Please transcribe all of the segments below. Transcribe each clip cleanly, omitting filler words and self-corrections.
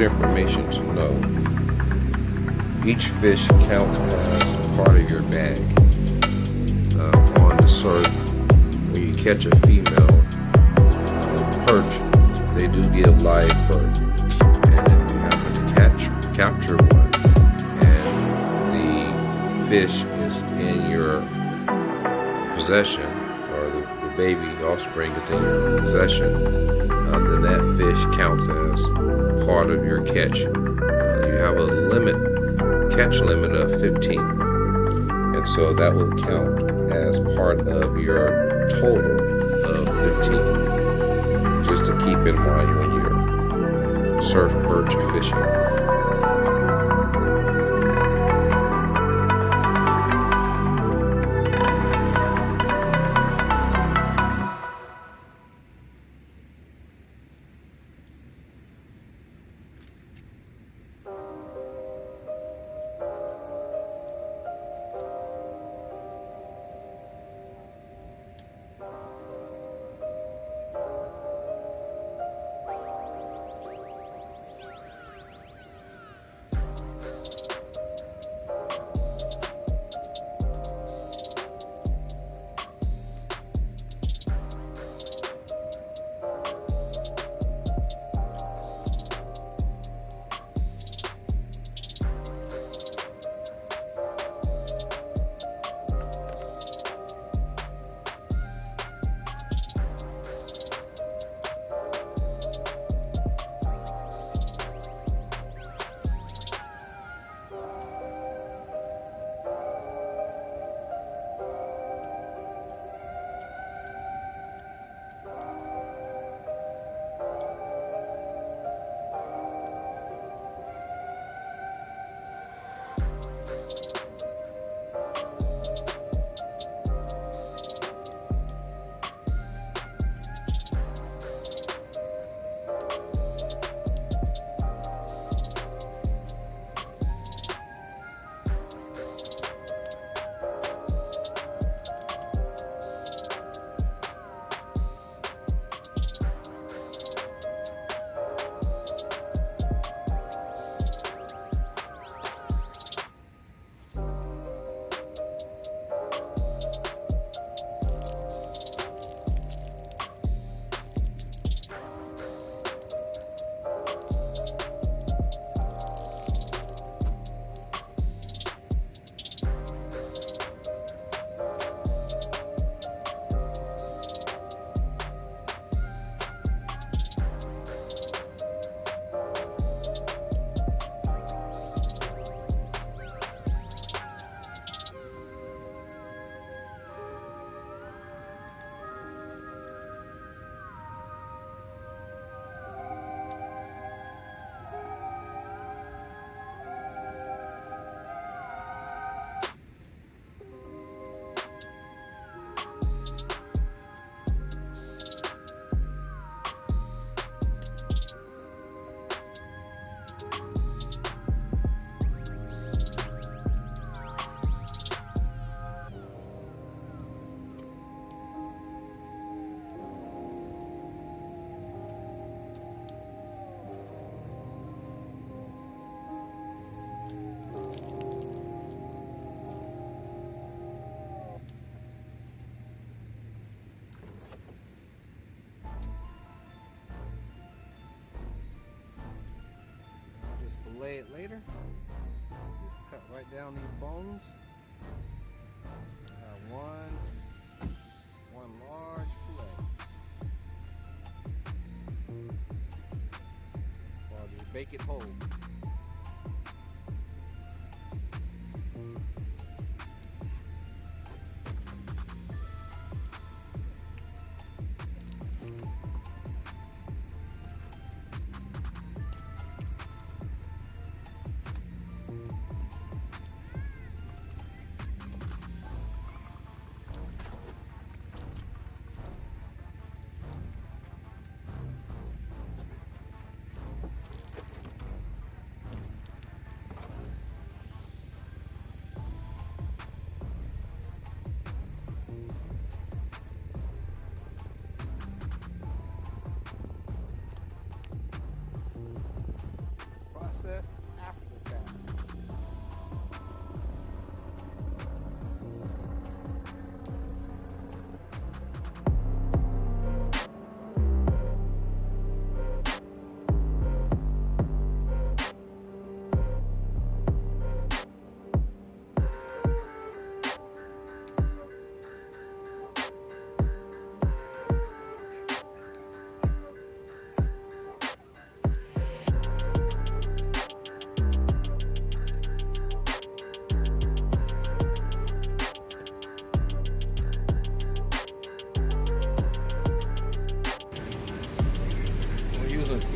good information to know. Each fish counts as part of your bag. On the surf, when you catch a female perch, they do give live birth. And if you happen to capture one, and the fish is in your possession, or the baby offspring is in your possession, then that fish counts as part of your catch. You have a catch limit of 15, and so that will count as part of your total of 15, just to keep in mind when you're surf, perch, or fishing. Fillet it later. Just cut right down these bones. One large fillet. Or just bake it whole.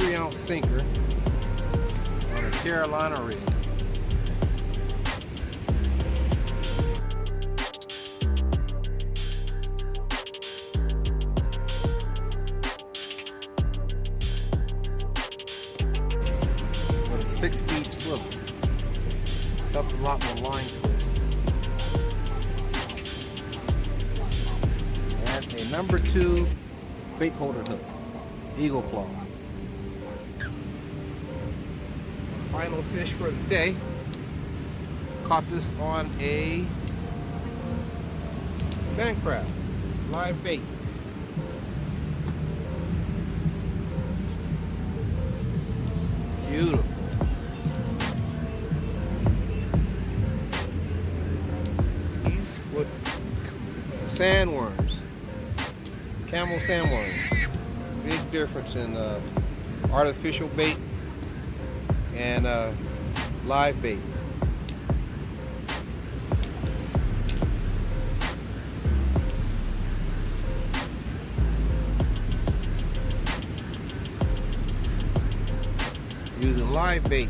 3-ounce sinker on a Carolina rig. With a 6-speed swivel. Helped a lot more line twist. And a number 2 bait holder hook, Eagle Claw. Final fish for the day. Caught this on a sand crab, live bait. Beautiful. These with sandworms, camel sandworms. Big difference in artificial bait and live bait. Using live bait.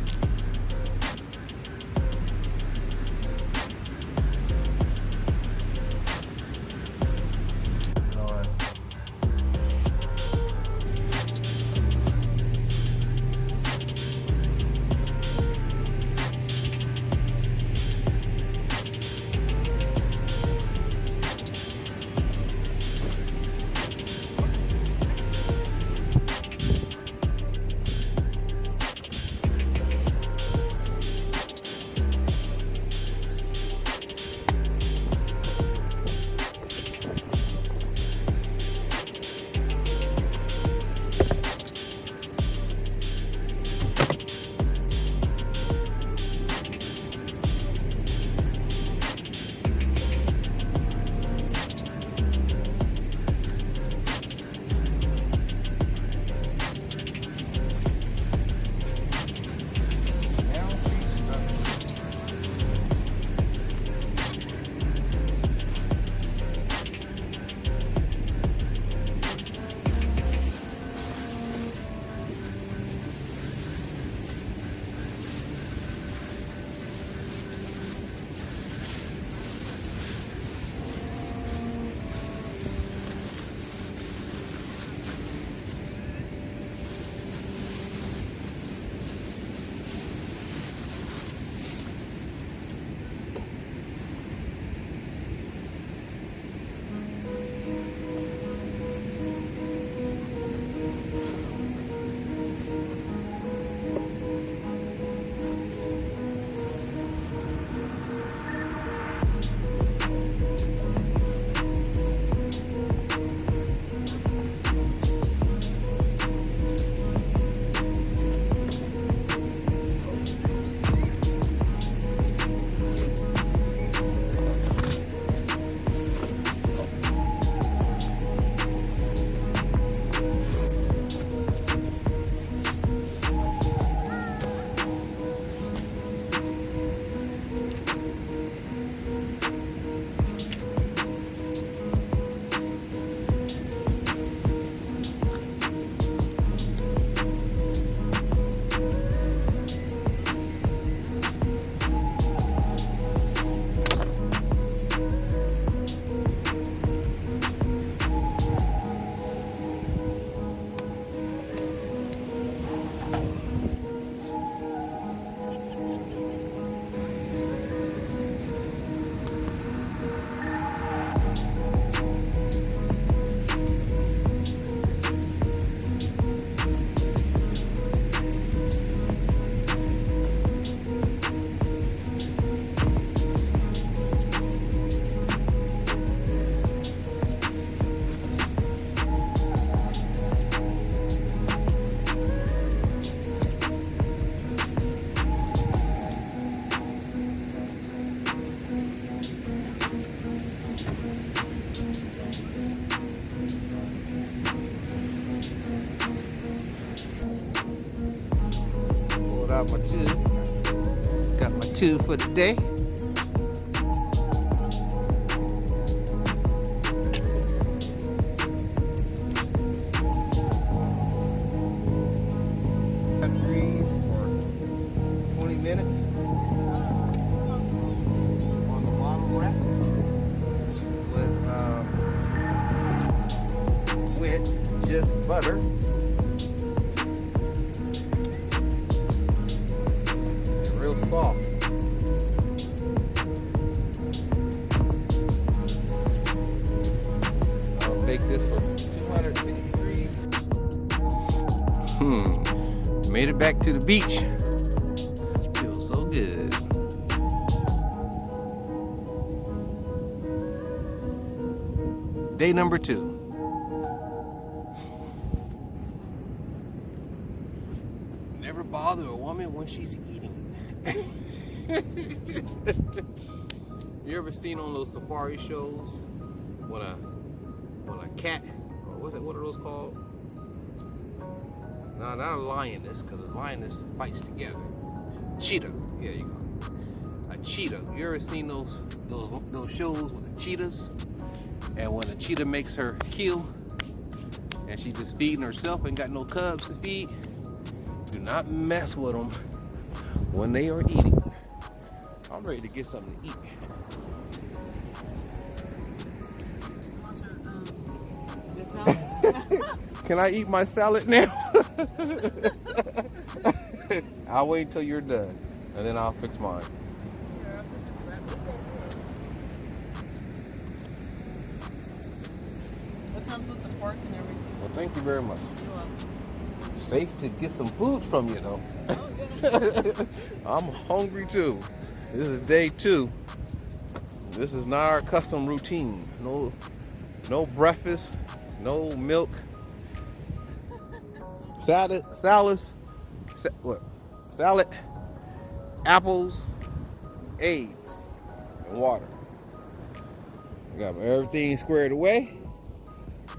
Got my two. Got my two for the day. butter. Real soft. I'll bake this for 250 degrees. Made it back to the beach. Feels so good. Day number 2. Never bother a woman when she's eating. You ever seen on those safari shows when a cat, or what are those called? No, not a lioness, because a lioness fights together. Cheetah, yeah, you go. A cheetah. You ever seen those shows with the cheetahs? And when a cheetah makes her kill, and she's just feeding herself and got no cubs to feed, do not mess with them when they are eating. I'm ready to get something to eat. Can I eat my salad now? I'll wait until you're done, and then I'll fix mine. What comes with the fork and everything? Well, thank you very much. You're welcome. Safe to get some food from you, though. Oh, yeah. I'm hungry too. This is day 2. This is not our custom routine. No breakfast, no milk. Salad, apples, eggs, and water. I got everything squared away.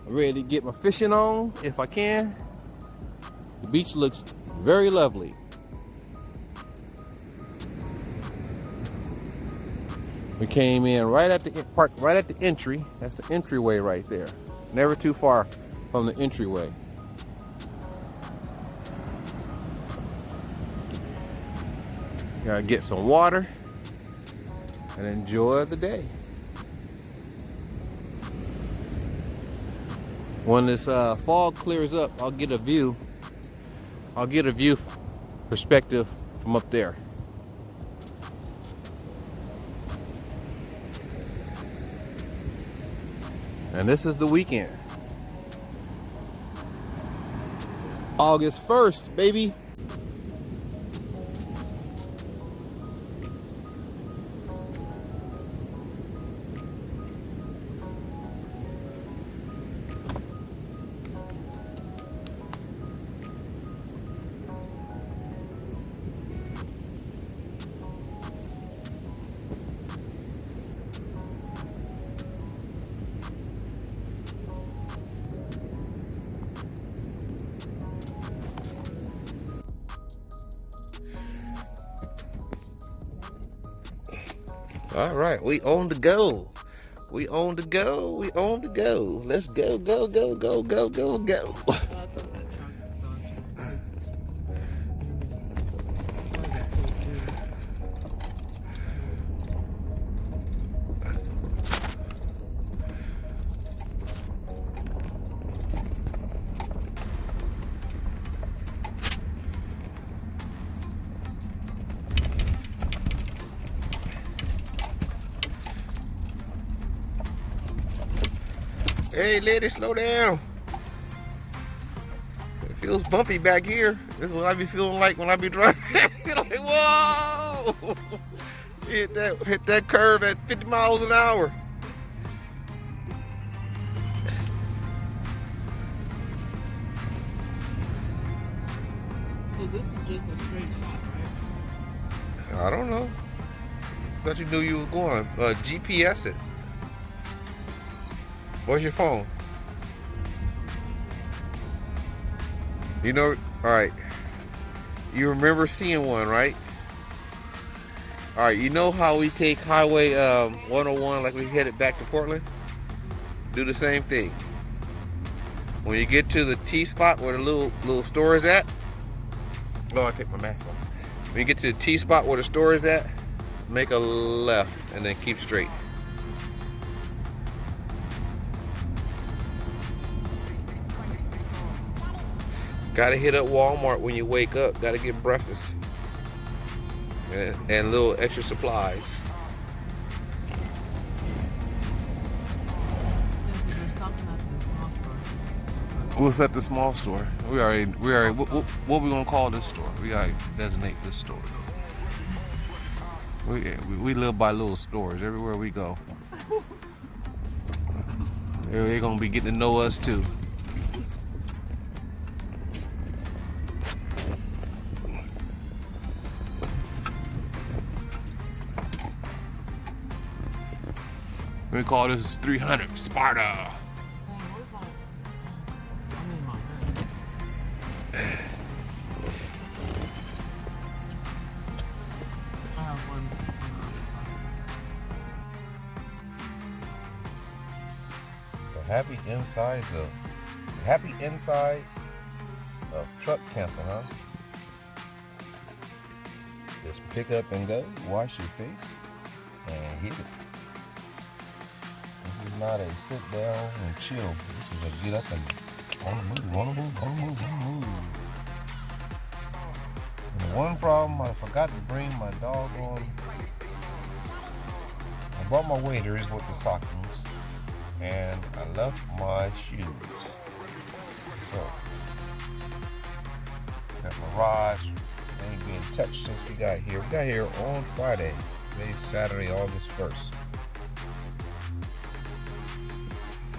I'm ready to get my fishing on if I can. The beach looks very lovely. We came in right at the park, right at the entry. That's the entryway right there. Never too far from the entryway. Gotta get some water and enjoy the day. When this fog clears up, I'll get a view perspective from up there. And this is the weekend. August 1st, baby. All right, we on the go. We on the go. We on the go. Let's go, go, go, go, go, go, go. Hey, lady, slow down. It feels bumpy back here. This is what I be feeling like when I be driving. Like, whoa! Hit that curve at 50 miles an hour. So this is just a straight shot, right? I don't know. Thought you knew you was going. GPS it. Where's your phone? You know, all right. You remember seeing one, right? All right, you know how we take Highway 101 like we headed back to Portland? Do the same thing. When you get to the T spot where the little store is at, oh, I take my mask off. When you get to the T spot where the store is at, make a left and then keep straight. Gotta hit up Walmart when you wake up. Gotta get breakfast and little extra supplies. There's something at the small store. We'll set the small store. We already. What we gonna call this store? We gotta designate this store. We live by little stores everywhere we go. They're gonna be getting to know us too. We call this 300 Sparta. Hey, where's my... I'm in my bed. I have one. The happy inside of truck camping, huh? Just pick up and go, wash your face, and hit it. This is not a sit down and chill. This is a get up and on the move. And the one problem, I forgot to bring my dog on. I brought my waders with the stockings, and I left my shoes. So, got my rods. Ain't been touched since we got here. We got here on Friday. Today's Saturday, August 1st.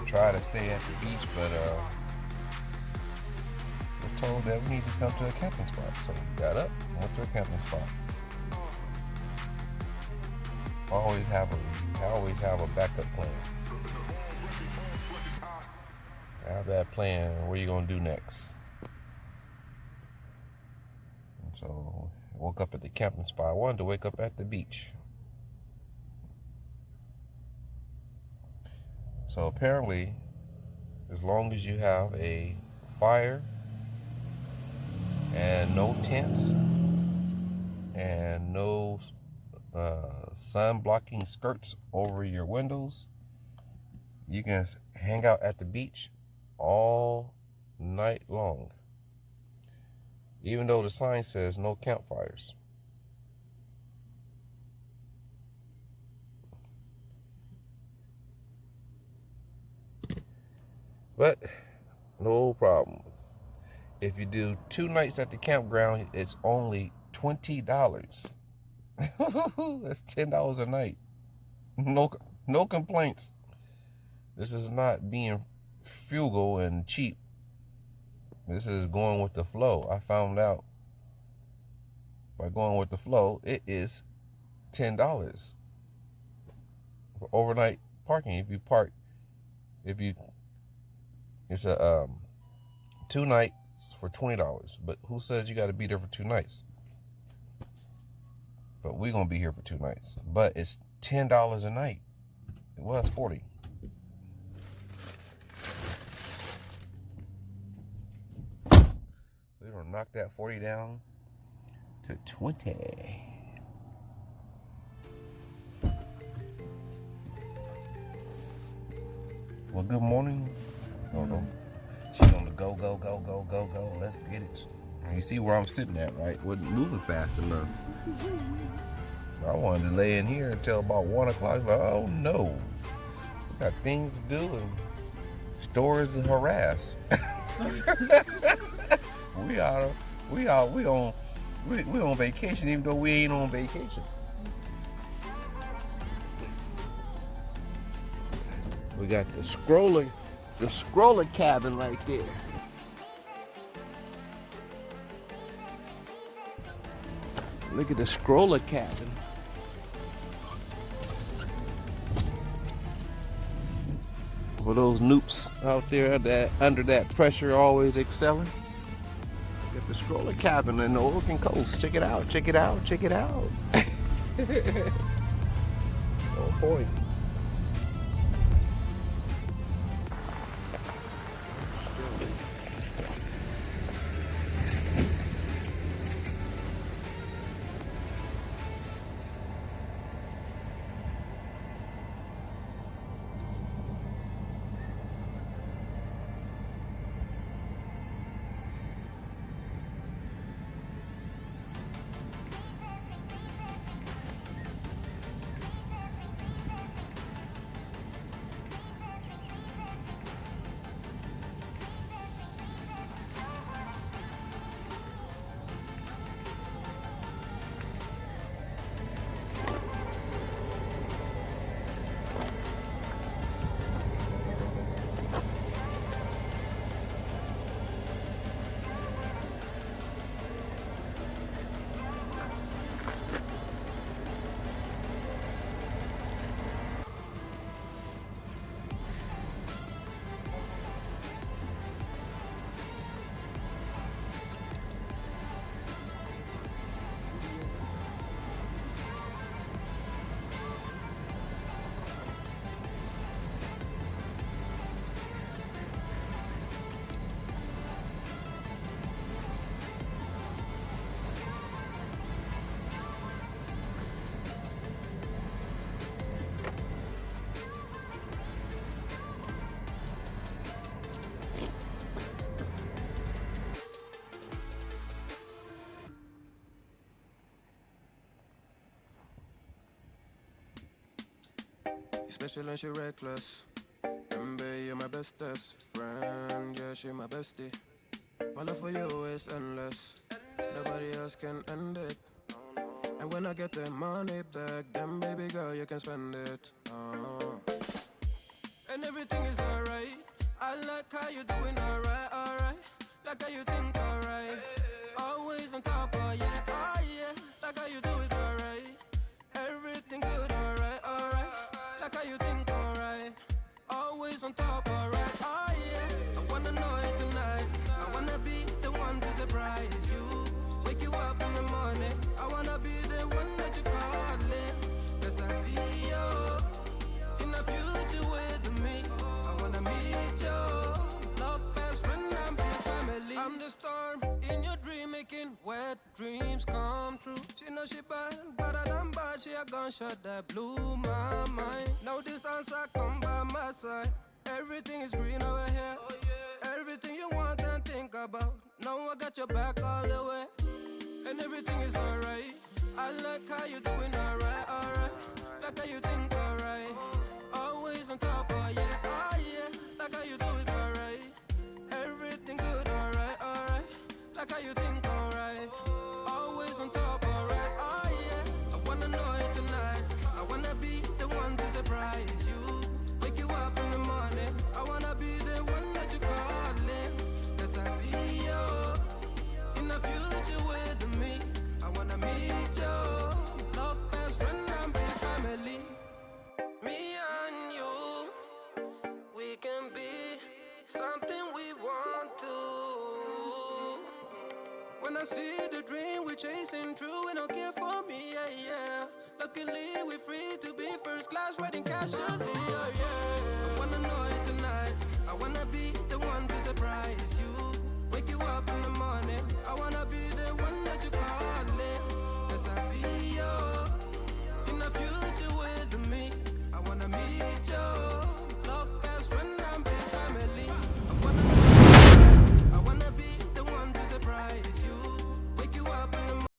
Try to stay at the beach, but was told that we need to come to a camping spot. So we got up and went to a camping spot. I always have a backup plan. I have that plan. What are you gonna do next? And so I woke up at the camping spot. I wanted to wake up at the beach. So apparently, as long as you have a fire and no tents and no sun blocking skirts over your windows, you can hang out at the beach all night long, even though the sign says no campfires. But no problem. If you do 2 nights at the campground, it's only $20. That's $10 a night. No complaints. This is not being frugal and cheap. This is going with the flow. I found out by going with the flow, it is $10 for overnight parking. It's a 2 nights for $20. But who says you got to be there for 2 nights? But we're gonna be here for 2 nights. But it's $10 a night. It was $40. We're gonna knock that 40 down to 20. Well, good morning. No. She's on the go. Let's get it. And you see where I'm sitting at, right? Wasn't moving fast enough. I wanted to lay in here until about 1 o'clock. Like, oh no, we got things to do and stores to harass. We on vacation, even though we ain't on vacation. We got the scroller cabin right there. Look at the scroller cabin. For those noops out there that under that pressure always excelling. Got the scroller cabin in the Oregon coast. Check it out. Oh boy. special and she reckless. Baby, you're my bestest friend. Yeah, she my bestie. My love for you is endless. Nobody else can end it. And when I get the money back, then baby girl, you can spend it. And everything is alright. I like how you doing alright, alright. Like how you think alright. Always on top, oh yeah, oh yeah. Like how you do it alright. Everything good, alright, alright. Like how you think alright. Always on top, alright, oh yeah. I wanna know it tonight. I wanna be the one to surprise you. Wake you up in the morning. I wanna be the one that you calling. Cause I see you in the future with me. I wanna meet you. Look, best friend, I'm big family. I'm the storm in your dream, making wet dreams come true. She know she bad, but I done bad. She a gunshot that blew my mind. No distance, I come by my side. Everything is green over here. Everything you want and think about. No, I got your back all the way. And everything is alright. I like how you doing alright, alright. Like how you think alright. Always on top, oh yeah, oh yeah. Like how you do it alright. Everything good, alright, alright. Like how you think alright. Always on top, alright, oh yeah. I wanna know it tonight. I wanna be the one to surprise you. Wake you up in the morning. I wanna be the one that you calling. Cause I see you in the future with me. I wanna meet you. Look, best friend, I'm big family. Me and you, we can be something we want to. When I see the dream we're chasing true, and don't care for me, yeah, yeah. Luckily we're free to be first class, riding casually, oh yeah.